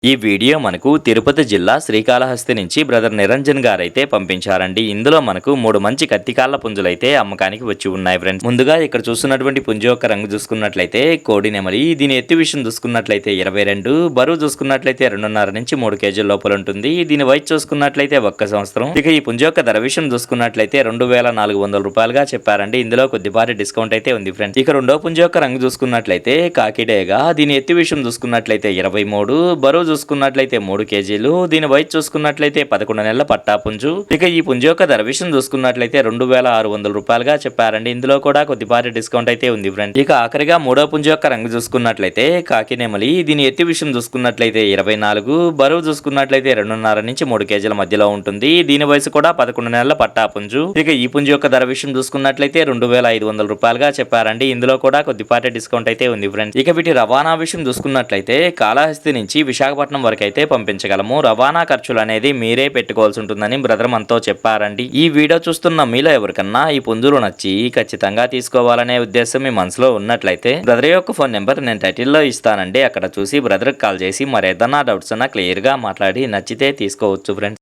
ఈ వీడియో మనకు తిరుపతి జిల్లా శ్రీకాళహస్తి నుంచి బ్రదర్ నిరంజన్ గారైతే పంపించారండి. ఇందులో మనకు 3 మంచి కత్తికాళ్ళ పుంజులైతే అమ్మకానికి వచ్చి ఉన్నాయి ఫ్రెండ్స్. ముందుగా ఇక్కడ చూస్తున్నటువంటి పుంజు యొక్క రంగు చూసుకున్నట్లయితే కోడి నెమలి. దీని ఎత్తు విషయం చూసుకున్నట్లయితే 22, బరువు చూసుకున్నట్లయితే 2.5 నుంచి 3 కేజీల లోపల ఉంటుంది. దీని వయసు చూసుకున్నట్లయితే 1 సంవత్సరం. ఇక ఈ పుంజు యొక్క ధర విషయం చూసుకున్నట్లయితే 2,400 రూపాయలుగా చెప్పారండి. ఇందులో కొద్దిపాటి డిస్కౌంట్ అయితే ఉంది ఫ్రెండ్స్. ఇక రెండో పుంజు యొక్క రంగు చూసుకున్నట్లయితే కాకిడేగా. దీని ఎత్తు విషయం చూసుకున్నట్లయితే 23, బరువు చూసుకున్నట్లయితే 3 కేజీలు. దీని వయసు చూసుకున్నట్లయితే 11 నెలల పట్టా పుంజు. ఇక ఈ పుంజు యొక్క ధర విషయం చూసుకున్నట్లయితే 2,600 రూపాయలుగా చెప్పారండి. ఇందులో కూడా కొద్దిపాటి డిస్కౌంట్ అయితే ఉంది ఫ్రెండ్. ఇక ఆఖరిగా మూడో పుంజు యొక్క రంగు చూసుకున్నట్లయితే కాకి నెమలి. దీని ఎత్తు విషయం చూసుకున్నట్లయితే 24, బరువు చూసుకున్నట్లయితే 2.5 నుంచి 3 కేజీల మధ్యలో ఉంటుంది. దీని వయసు కూడా 11 నెలల పట్టా పుంజు. ఇక ఈ పుంజు యొక్క ధర విషయం చూసుకున్నట్లయితే 2,500 రూపాయలుగా చెప్పారండి. ఇందులో కూడా కొద్దిపాటి డిస్కౌంట్ అయితే ఉంది ఫ్రెండ్స్. ఇక వీటి రవాణా విషయం చూసుకున్నట్లయితే కాళహస్తి నుంచి విశాఖపట్నం వరకు అయితే పంపించగలము. రవాణా ఖర్చులు అనేది మీరే పెట్టుకోవాల్సి ఉంటుందని బ్రదర్ మనతో చెప్పారండి. ఈ వీడియో చూస్తున్న మీలో ఎవరికన్నా ఈ పుంజులు నచ్చి ఖచ్చితంగా తీసుకోవాలనే ఉద్దేశం మీ మనసులో ఉన్నట్లయితే బ్రదర్ యొక్క ఫోన్ నెంబర్ నేను టైటిల్లో ఇస్తానండి. అక్కడ చూసి బ్రదర్కి కాల్ చేసి మరేదన్నా డౌట్స్ ఉన్నా క్లియర్ గా మాట్లాడి నచ్చితే తీసుకోవచ్చు ఫ్రెండ్స్.